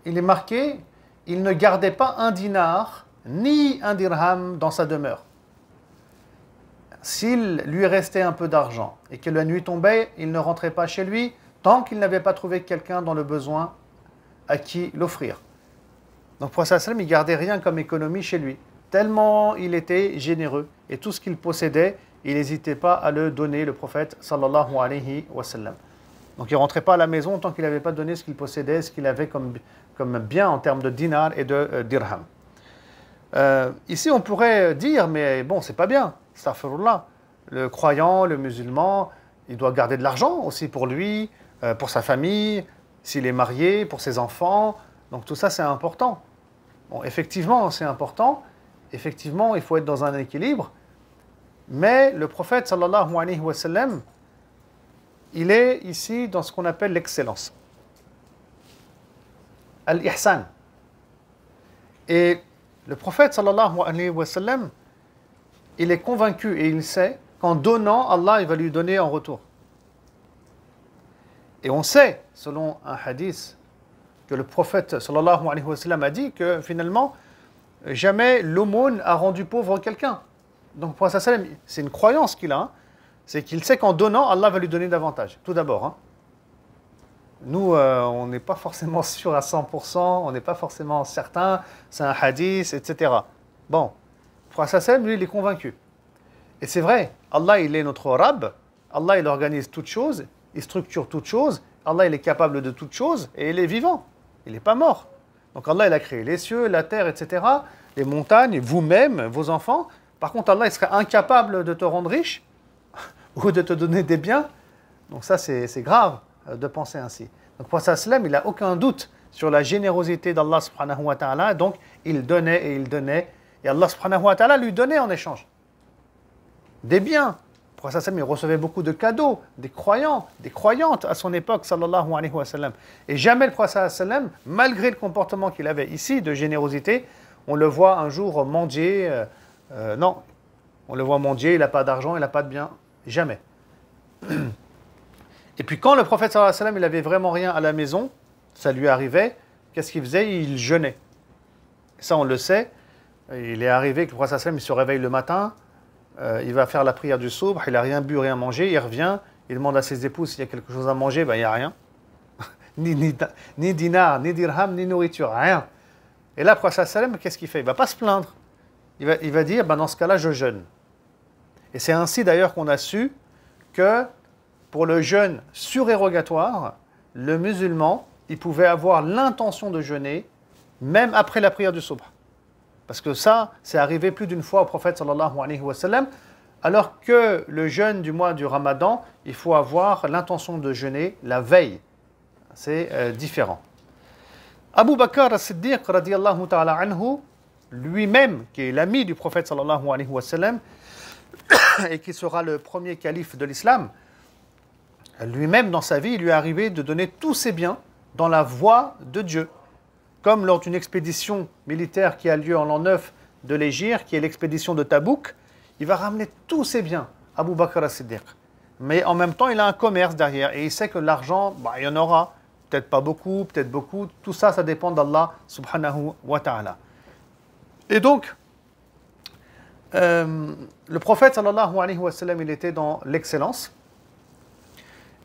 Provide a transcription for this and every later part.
il est marqué, il ne gardait pas un dinar ni un dirham dans sa demeure. S'il lui restait un peu d'argent et que la nuit tombait, il ne rentrait pas chez lui tant qu'il n'avait pas trouvé quelqu'un dans le besoin à qui l'offrir. Donc, le prophète sallam, il gardait rien comme économie chez lui, tellement il était généreux. Et tout ce qu'il possédait, il n'hésitait pas à le donner, le prophète sallallahu alayhi wa sallam. Donc, il ne rentrait pas à la maison tant qu'il n'avait pas donné ce qu'il possédait, ce qu'il avait comme bien en termes de dinar et de dirham. Ici, on pourrait dire, mais bon, c'est pas bien, astaghfirullah. Le croyant, le musulman, il doit garder de l'argent aussi pour lui, pour sa famille, s'il est marié, pour ses enfants. Donc tout ça, c'est important. Bon, effectivement, c'est important. Effectivement, il faut être dans un équilibre. Mais le prophète, sallallahu alayhi wa sallam, il est ici dans ce qu'on appelle l'excellence. Al-ihsan. Et le prophète, sallallahu alayhi wa sallam, il est convaincu et il sait qu'en donnant, Allah il va lui donner en retour. Et on sait, selon un hadith, que le prophète sallallahu alayhi wa sallam a dit que finalement, jamais l'aumône a rendu pauvre quelqu'un. Donc, le prophète sallallahu alayhi wa sallam, c'est une croyance qu'il a, hein, c'est qu'il sait qu'en donnant, Allah va lui donner davantage, tout d'abord. Hein. Nous, on n'est pas forcément sûr à 100%, on n'est pas forcément certain, c'est un hadith, etc. Bon, le prophète sallallahu alayhi wa sallam, lui, il est convaincu. Et c'est vrai, Allah, il est notre Rabb, Allah, il organise toutes choses, il structure toutes choses, Allah, il est capable de toutes choses, et il est vivant, il n'est pas mort. Donc Allah, il a créé les cieux, la terre, etc., les montagnes, vous-même, vos enfants. Par contre, Allah, il serait incapable de te rendre riche, ou de te donner des biens. Donc ça, c'est grave de penser ainsi. Donc, le prophète sallam, il n'a aucun doute sur la générosité d'Allah subhanahu wa ta'ala, donc il donnait et il donnait, et Allah subhanahu wa ta'ala lui donnait en échange des biens. Le prophète sallam, il recevait beaucoup de cadeaux, des croyants, des croyantes à son époque, sallallahu alayhi wa sallam. Et jamais le prophète sallam, malgré le comportement qu'il avait ici de générosité, on le voit un jour mendier. Non, on le voit mendier, il n'a pas d'argent, il n'a pas de biens. Jamais. Et puis quand le prophète sallallahu alayhi wa sallam, il avait vraiment rien à la maison, ça lui arrivait, qu'est-ce qu'il faisait? Il jeûnait. Et ça, on le sait. Il est arrivé que le prophète sallallahu alayhi wa sallam, il se réveille le matin, il va faire la prière du soubh, il n'a rien bu, rien mangé, il revient, il demande à ses épouses s'il y a quelque chose à manger, ben, il n'y a rien. ni dinar, ni dirham, ni nourriture, rien. Et là, le prophète sallallahu alayhi wa sallam, qu'est-ce qu'il fait? Il ne va pas se plaindre. Il va dire, ben, dans ce cas-là, je jeûne. Et c'est ainsi d'ailleurs qu'on a su que pour le jeûne surérogatoire, le musulman, il pouvait avoir l'intention de jeûner, même après la prière du soubh. Parce que ça, c'est arrivé plus d'une fois au prophète sallallahu alayhi wa sallam, alors que le jeûne du mois du Ramadan, il faut avoir l'intention de jeûner la veille. C'est différent. Abu Bakr as-Siddiq, radiyallahu ta'ala anhu, lui-même, qui est l'ami du prophète sallallahu alayhi wa sallam, et qui sera le premier calife de l'islam, lui-même dans sa vie, il lui est arrivé de donner tous ses biens dans la voie de Dieu. Comme lors d'une expédition militaire qui a lieu en l'an 9 de l'Hégire, qui est l'expédition de Tabouk, il va ramener tous ses biens, Abu Bakr as-Siddiq. Mais en même temps, il a un commerce derrière et il sait que l'argent, il y en aura, peut-être pas beaucoup, peut-être beaucoup. Tout ça, ça dépend d'Allah subhanahu wa ta'ala. Et donc, le prophète sallallahu alayhi wa sallam, il était dans l'excellence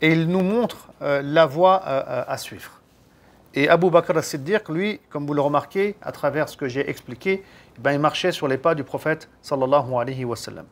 et il nous montre la voie à suivre. Et Abu Bakr as-Siddiq, lui, comme vous le remarquez à travers ce que j'ai expliqué, il marchait sur les pas du prophète sallallahu alayhi wa sallam.